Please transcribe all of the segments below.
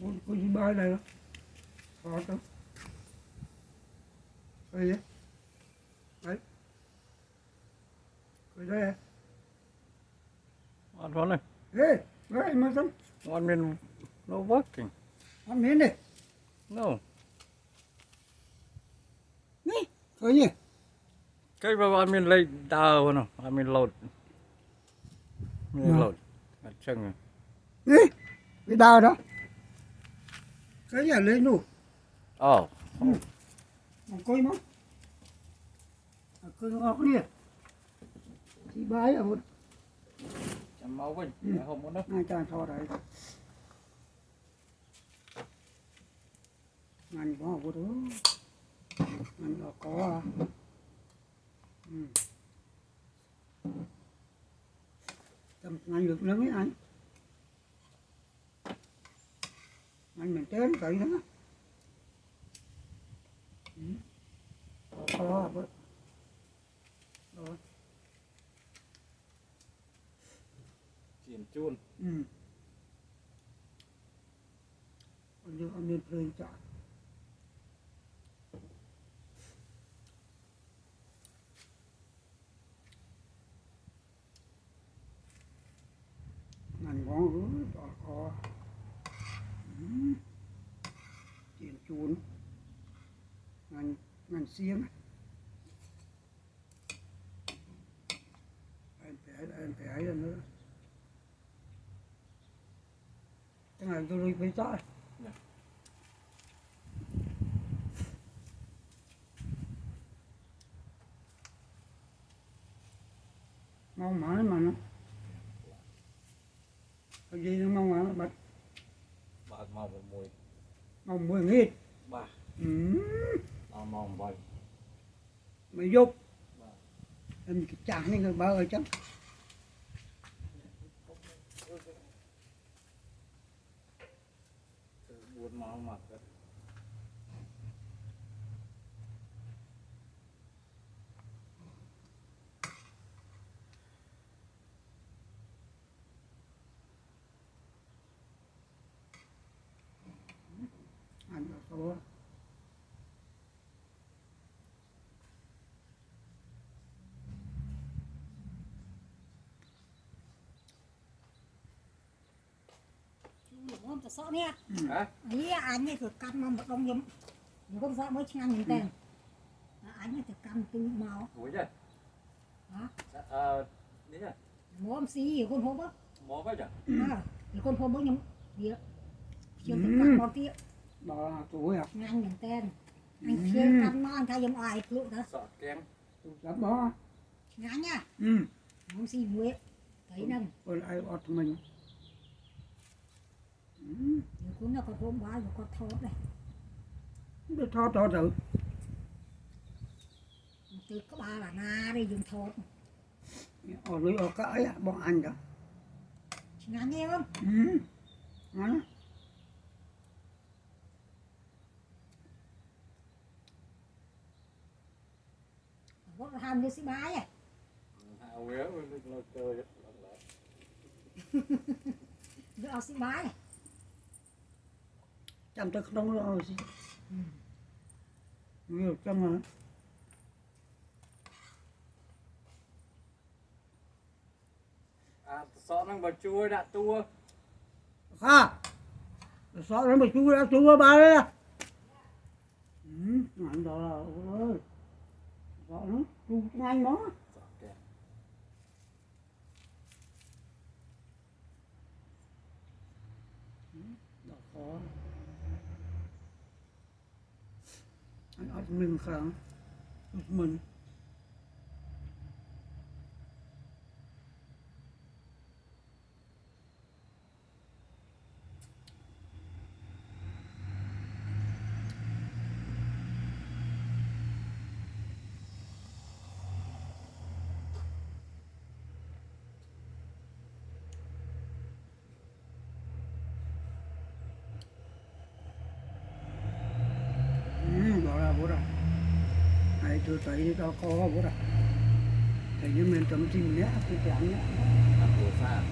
có gì bay đây đó khó đâu đây đấy đấy đây On running. hey đấy mà xong 1 minute no working. ăn miếng đi No. nè coi nhỉ Cái vào 1 minute late down no. 1 minute load. Load. Chân. nè cái đào đó cái nhà lên luôn Oh. mà coi mà coi ngọc đi thì bay ở một Chăm máu với. Không muốn đâu. ngay tràn thò đấy ngành có một đó ngành có tầm ngành được lớn ấy anh ngành mình tên cậy đó có rồi Chìm chun. còn được ông nên phơi chọn ngành có tiền chuồn ngành xiên anh phải ấy nữa cái này tôi phải chọn mong mỏi mà nó cái gì nó mong mỏi bật Bạc màu một mùi. mong 10.000 Ba. Nó mong bay. mày dục em chẳng nên người bao rồi chắc Buồn máu mặt. ăn được số Không sợ nè. Hả? Ý anh ấy cứ cắt mà một đông nhấm. Nếu không sợ mới chăng nhìn tên. Anh ấy cứ cắt từ máu. Ủa chứ? Hả? Đấy à? Mồm xí con hốp á. Mó quá chứ? Thì con hốp mới nhấm. Đi á. Chưa từng cắt một tí. đó là tuổi à Ngang nhìn tên. Anh chưa cắt nó anh thay giống ai lụ đó. Sợ kém. tôi dám đó Ngang nha. ừ Mồm xí muối. Thấy nâng. rồi ai ọt mình Nếu cũng là con hốp bá rồi con thốt này. được thọ thọ thử Từ có ba là na đi dùng thốt. ở dưới ở cái ấy bọn anh đó Ngang nghe không? ngon Có ham như xí bái à. Hào quéo nó chơi. Được ở xí bái à. chăm tôi không rồi nhiều chăm mà Sợ năng bà chui đã tua. ha sợ nó mà chú đã chú ba đấy à anh đó là ơi sợ nó chú nhanh đó Sợ kém. đó khó anh ở mình kháng mình đó là bố rồi này tôi thấy đó có bố rồi thấy như mình tấm tin nhé cái trắng nhé Ăn của xa.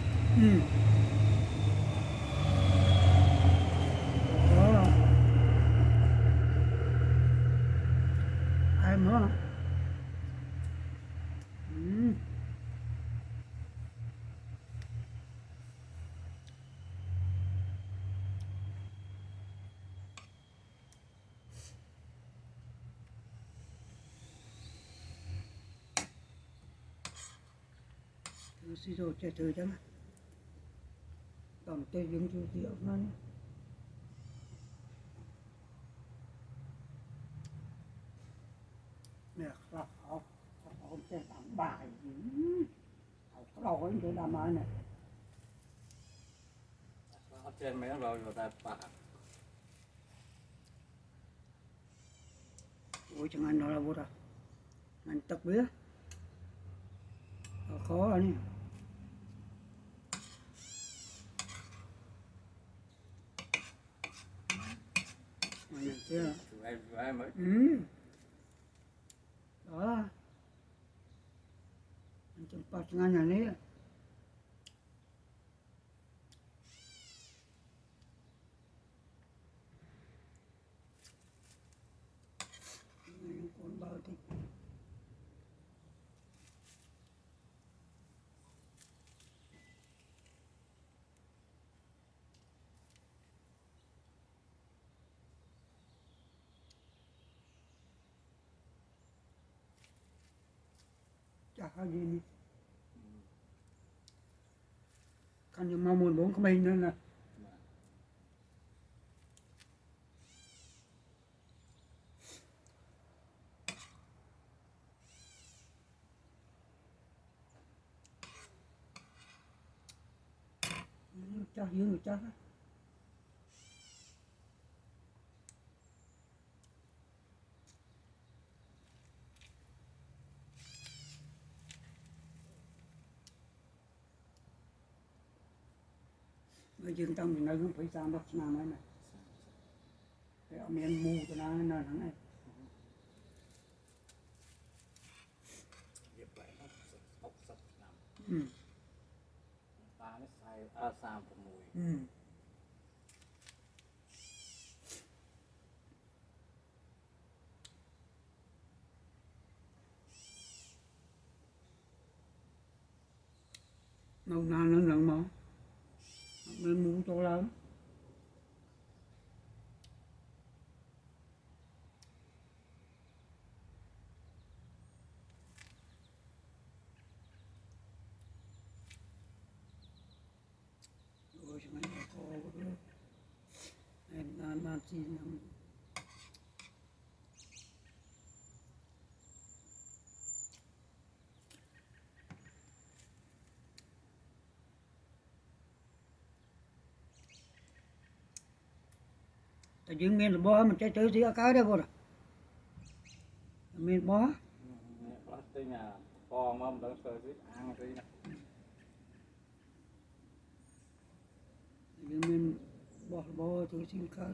xí rồi chạy thử chứ mà tổng tê dùng chú tiểu nó nè học học chạy tặng bài học cái đầu ấy để làm ai này ở trên mấy rồi ta bạc ôi chẳng anh nói là vô rồi anh tập biết khó rồi nè anh chưa em mới đó anh chụp bắt ngang nhà này còn bao thì chả có gì nữa còn những mong muốn bốn của mình nữa là chắc dưới chắc bây giờ tao mình nói không phải sao bác nam ấy này để ông miền mù cho nó thằng này ta nó sai sam của mùi lâu nào nó lần mà mình mù cho lớn ôi chúng anh có em làm gì làm ta dựng miền là bó mình chạy tới gì ở cái đây vô rồi miền bó tới nhà con mà đang sờ dưới ăn tí dựng miền bó tôi xin cái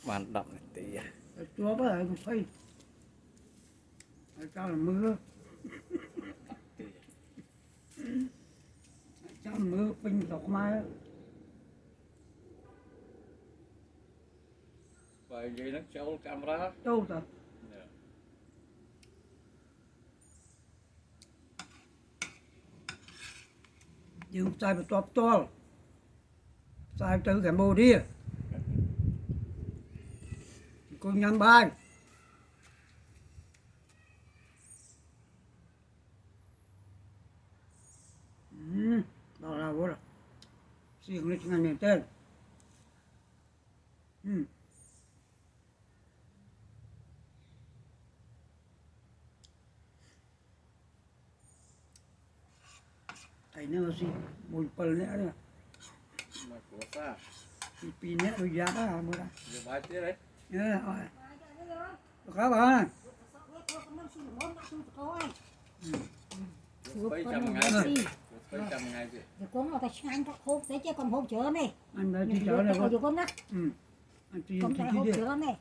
bàn đậm này tí chúa với lại phải cho là mưa cho mưa pin độc mai vậy vậy nó trâu camera đâu ta dùng sai một top to sai từ cái mô đi con nhắm bài đó là vô rồi xiềng lên ngành này tên thầy nó gì mùi bờ nữa nè mà của xa pin nữa rồi giá đó mua ra giờ bài tiếp đấy nhớ rồi có bà mấy trăm ngày mấy trăm ngày gì rồi con nó ta ăn các hộp sẽ chứ còn hộp chữa này anh đã đi chợ này rồi con đó anh đi con ta hộp đi chữa này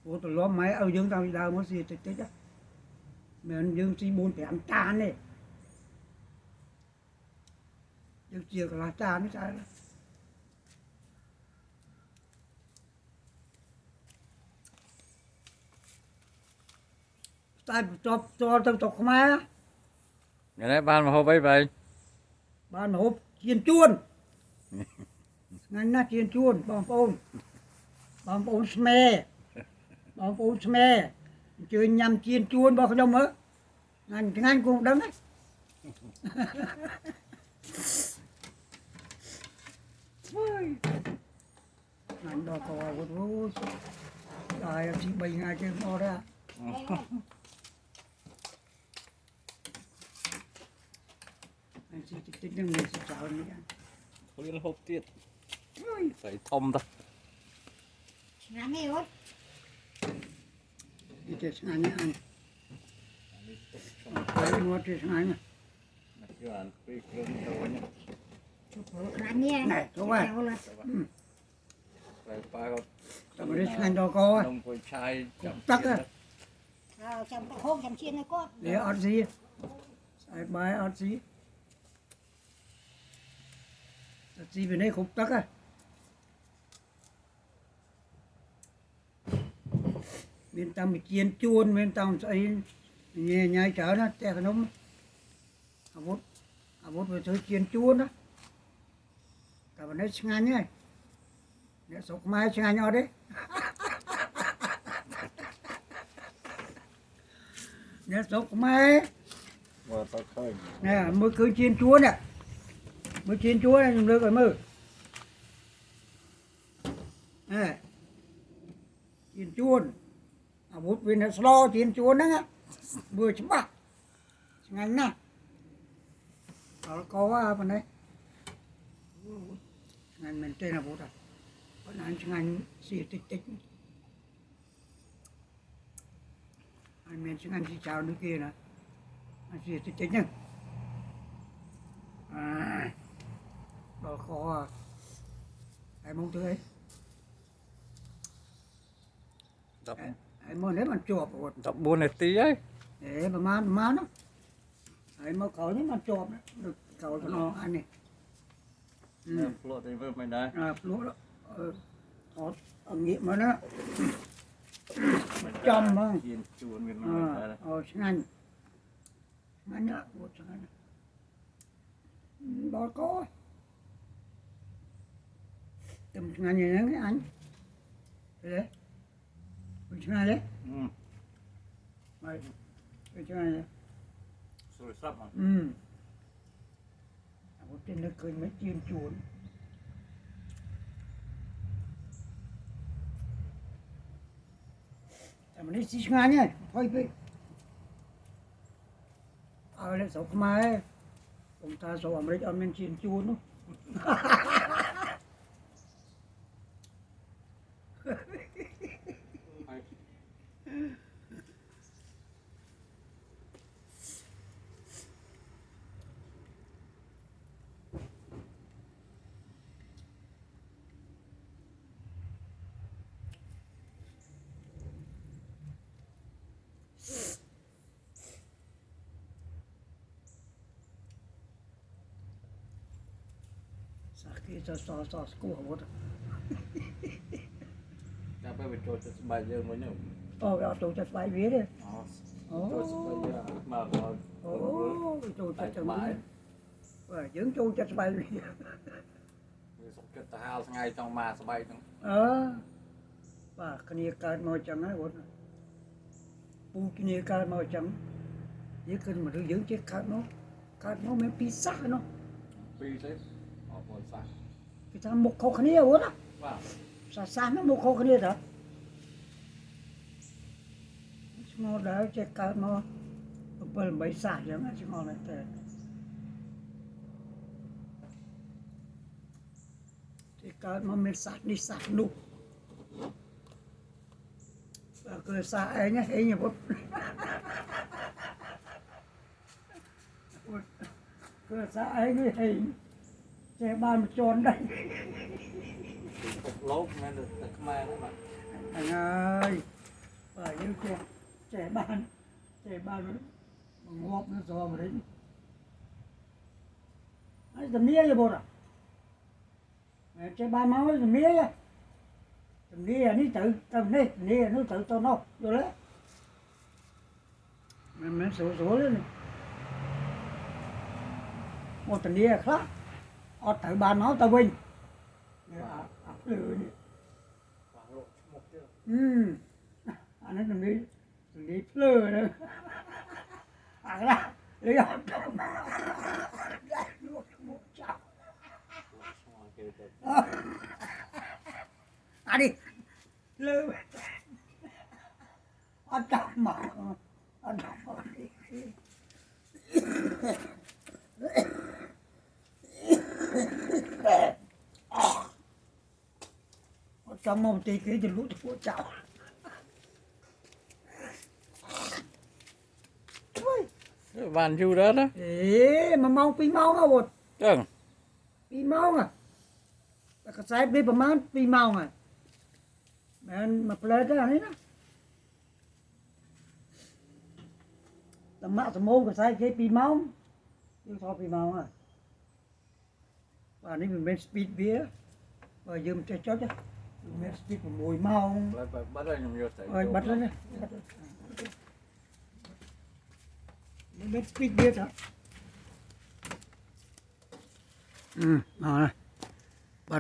ủa tụi lóm máy ở dương tao đi đâu mới gì chết á mình dương chỉ buồn phải ăn tràn này dương chia cái lá tràn nó sai tại cho tao tộc không ai á ngày nay ban mà hộp ấy vậy บ้านมาฮบเจียนจวนงั้นนะเจียนจวนบางปูนสเมบางปูนสเมเจอยำเจียนจวนบอกเขาจำเหรองั้นกูដឹងไหมงั้นดอกก็ว่าโอ้โหตายสิใบงาเจอหมดแล้วไอ้สิติ๊กนึงมีสิสาวนี่กัน เรียนหกទៀតใส่ធំតា ឆ្ងាញ់ទេអូន นี่จะงานนี่อันไปนวดจะงานนี่ យកអានពីគ្រឿងទៅវិញ ជុំព្រោះខ្លាញ់នេះ ไหนตัวว่า เอาละ តែប៉ាគាត់ แต่ไม่ได้งานดอกก็ នំពុយឆាយចាំ ตัก ទៀត ចាំហូបចាំឈានឲ្យគាត់ เดี๋ยวอัดสีใส่ใบอัดสีอัดสีไปไหนขุบตักอะmiền Tây bị chiên chuôn miền Tây ấy nhẹ nhảy chở nó che cái nấm à bút về chơi chiên chuôn đó cả bên đấy ngang nhé để sọc mai ngang nhau đấy để sọc mai មកទៅឃើញ nè mới cứ chiên chuôn nè mới chiên chuôn này dùng được rồi mơ nè chiên chuôn à bút viên nó slo chiên chuôn đó á vừa chấm bạc ngành nè đó có bên đây ngành mình tên là bút à còn anh ngành xì tích tích anh mình ngành xì chào nước kia nè anh xì tích tích nhá à đó có ai mong tới 10 ai mong đấy mà chụp rồi 14នាទីហើយ để mà nó ai mà cậu đấy mà chụp được cậu cho nó ăn này ផ្លក់ទៅមើលមិនដែរ à lúa đó ở nghiệm mà nó chom mà ជៀនជួនមានមកតែ ngành ngành nữa một ngành đó có tầm ngành gì nữa cái anh đấy một ngành đấy អឺ mày cái ngành ស្រួយស្រាប់មក một tên nó cười mấy chiên chuồn mà đi xí ngang nhá thôi đi lại sọc mai ông ta sọc mà đi ăn men chiên chuồn đó sakit so school what ចាំពេលបញ្ចូលចិត្តស្បែកយើងវិញទៅ oh ya tu chặt bài vía đi ចូលស្បែកយើងមកមក oh tu chặt chặt bài rồi dưỡng tu chặt bài vía វាសុខចិត្តទៅហាលថ្ងៃចង់មកស្បែកហ្នឹង và kia cài màu trắng ấy what pu kia cài màu trắng với kinh mà dưỡng chết cài nó mấy pizza nó ពីរទេអត់មកសាក់ cái thằng một khâu kia what á បាទ xa nó một khâu kia đó nó đỡ chết cài nó bờ mấy xa vậy mà chứ ngon này thì cài nó mới sạt đi sạt đục và cười xa ấy nhá ấy nhỉ bố cười xa ấy cái hình xe ban một tròn đây ពុកលោកមែនតែខ្មែរហ្នឹងបាទ anh ơi phải như trẻ ban nó ngọt nó giò mà đấy ấy tầm nia vậy bột à trẻ ban máu tầm nia vậy tầm nia ní tự tầm nia nó tự tao nó rồi đấy mẹ sổ lên này một tuần đi khác ở tại bàn nó tao vinh anh nói tuần đi phơi nữa à ra lấy ở à đi lơ anh chọc mà anh chọc mà trong mồm tì cái thì lút của cháu Van chu đó đó. ê mà mau pi mau à bột Chừng. pi mau à cái sai điประมาณ pi mau à mà plei đó này đó tầm mạ tầm mô cái sai cái pi mau nhưng thôi pi mau à vàនេះមិនមែន speed វាបើយើងចេះចុចមិនមែន speed 6ម៉ោង Bắt ra nhầm vô. អើយបាត់ហើយនេះមិនមែន speed វាចាមកណា